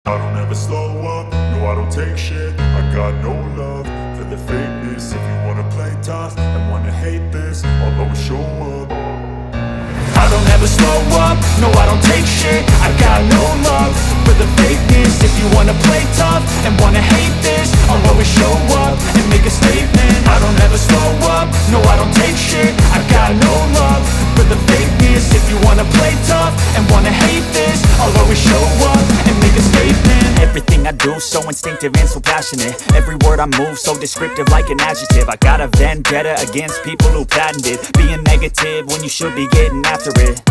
I don't ever slow up, no I don't take shit. I got no love for the fakeness. If you wanna play tough and wanna hate this, I'll always show up. I don't ever slow up, no I don't take shit. I got no love for the fakeness. If you wanna play tough and wanna hate this, I'll always show up and make a statement. I don't ever slow up, no I don't take shit. I got no love for the fakeness. If you wanna play tough and wanna hate this, I'll always show up and make a statement. Everything I do so instinctive and so passionate. Every word I move so descriptive like an adjective. I got a vendetta against people who patented being negative when you should be getting after it.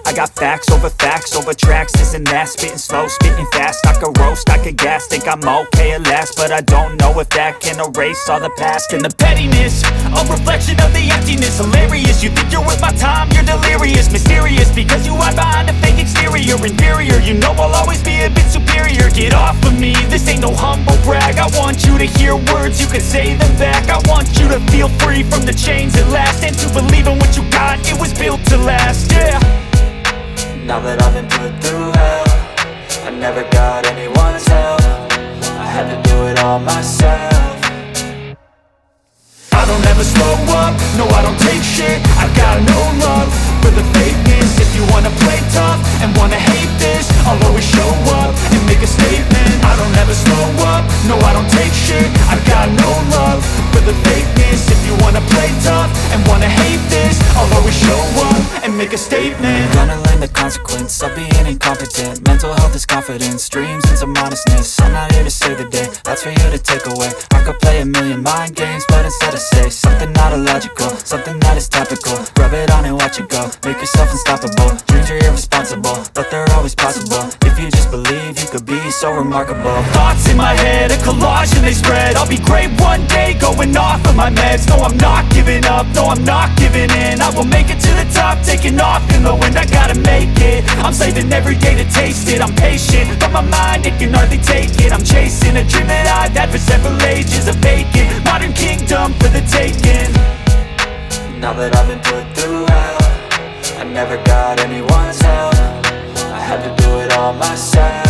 I got facts over tracks, this and that. Spitting slow, spitting fast. I could roast, I could gas. Think I'm okay at last, but I don't know if that can erase all the past. And the pettiness, a reflection of the emptiness. Hilarious, you think you're worth my time, you're delirious. Mysterious, because you hide behind a fake exterior. Inferior, you know I'll always be a bit superior. Get off of me, this ain't no humble brag. I want you to hear words, you can say them back. I want you to feel free from the chains at last, and to believe in what you got, it was built to last, yeah. Now that I've been put through hell, I never got anyone's help. I had to do it all myself. I don't ever slow up, no I don't take shit. I got no love for the fakeness. If you wanna play tough and wanna hate this, I'll always show up and make a statement. I don't ever slow up, no I don't take shit. I got no love for the fakeness. If you wanna play tough and wanna hate this, I'll always show up and make a statement. Gonna learn the consequence of being incompetent. Mental health is confidence, dreams into modestness. I'm not here to save the day, that's for you to take away. I could play a million mind games, but instead I say something not illogical, something that is topical. Rub it on and watch it go, make yourself unstoppable. Dreams are irresponsible, but they're always possible. If you just believe, you could be so remarkable. Thoughts in my head, a collage and they spread. I'll be great one day, going off of my meds. No, I'm not giving up, no, I'm not giving in. I will make it to the top, taking off in the wind. I gotta make it, I'm saving every day to taste it. I'm patient, but my mind, it can hardly take it. I'm chasing a dream that I've had for several ages. A vacant, modern kingdom for the taking. Now that I've been put through hell, I never got anyone's help. I had to do it all myself.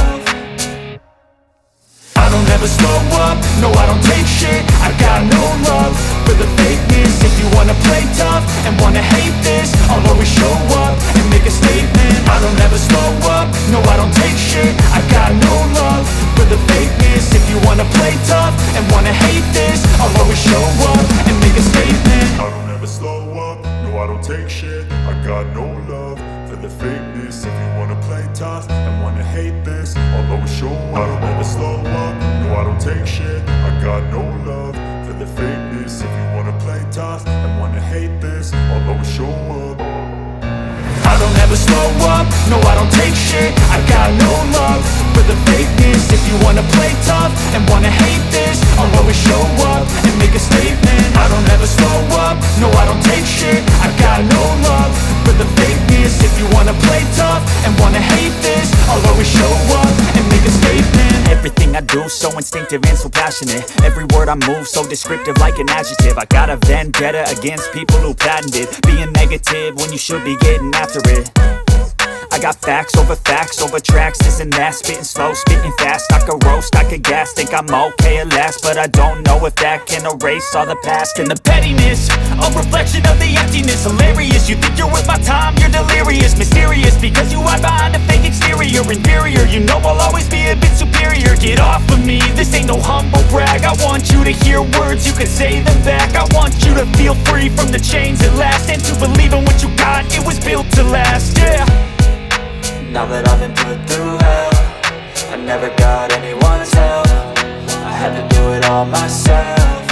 I don't ever slow up, no I don't take shit. I got no love for the fakeness. If you wanna play tough and wanna hate this, I'll always show up and make a statement. I don't ever slow up, no I don't take shit. I got no love for the fakeness. If you wanna play tough and wanna hate this, I'll always show up and make a statement. I don't ever slow up, no I don't take shit. I got no love for the fakeness. If you wanna play tough and wanna hate this, I'll always show up. I don't ever slow up, no I don't take shit. I got no love for the fakeness. If you wanna play tough and wanna hate this, I'll always show up. I don't ever slow up, no I don't take shit. I got no love for the fakeness. If you wanna play tough and wanna hate this, I'll always show up and make a statement. I don't ever slow up, no I don't take shit. I got no love for the fakeness. If you wanna play tough and wanna hate this, I'll always show up and make a statement. Everything I do so instinctive and so passionate. Every word I move so descriptive like an adjective. I got a vendetta against people who patented being negative when you should be getting after it. I got facts over tracks, this and that. Spitting slow, spitting fast. I could roast, I could gas. Think I'm okay at last, but I don't know if that can erase all the past. And the pettiness, a reflection of the emptiness. Hilarious, you think you're worth my time, you're delirious. Mysterious, because you hide behind a fake exterior. Inferior, you know I'll always be a bit superior. Get off of me, this ain't no humble brag. I want you to hear words, you can say them back. I want you to feel free from the chains at last, and to believe in what you got, it was built to last, yeah. Now that I've been put through hell, I never got anyone's help. I had to do it all myself.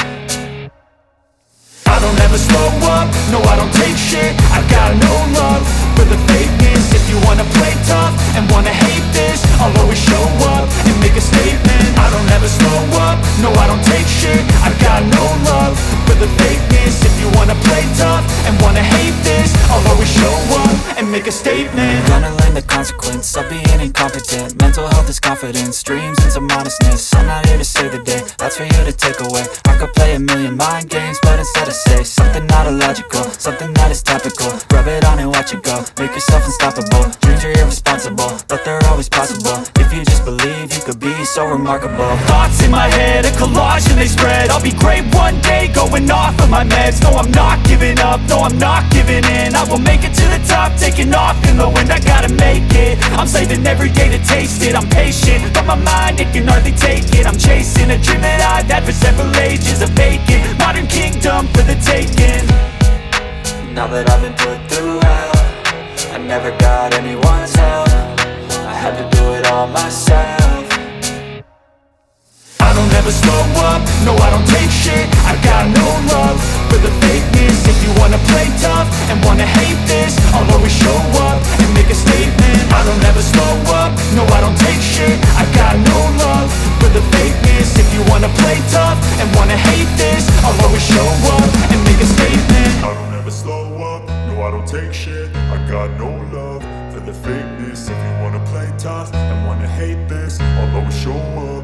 I don't ever slow up, no I don't take shit. I got no love for the fakeness. If you wanna play tough and wanna hate this, I'll always show up and make a statement. I don't ever slow up, no I don't take shit. I got no love for the fakeness. If you wanna play tough and wanna hate this, I'll always show up and make a statement. Gonna learn the consequence of being incompetent. Mental health is confidence, dreams into modestness. I'm not here to save the day, that's for you to take away. I could play a million mind games, but instead I say something not illogical, something that is topical. Rub it on and watch it go, make yourself unstoppable. Dreams are irresponsible, but they're always possible. If you just believe, could be so remarkable. Thoughts in my head, a collage and they spread. I'll be great one day, going off of my meds. No, I'm not giving up, no, I'm not giving in. I will make it to the top, taking off in the wind. I gotta make it, I'm saving every day to taste it. I'm patient, but my mind, it can hardly take it. I'm chasing a dream that I've had for several ages. A vacant, modern kingdom for the taking. Now that I've been put through hell, I never got anyone's help. I had to do it all myself. I don't ever slow up, no I don't take shit. I got no love for the fakeness. If you wanna play tough and wanna hate this, I'll always show up and make a statement. I don't ever slow up, no I don't take shit. I got no love for the fakeness. If you wanna play tough and wanna hate this, I'll always show up and make a statement. I don't ever slow up, no I don't take shit. I got no love for the fakeness. If you wanna play tough and wanna hate this, I'll always show up.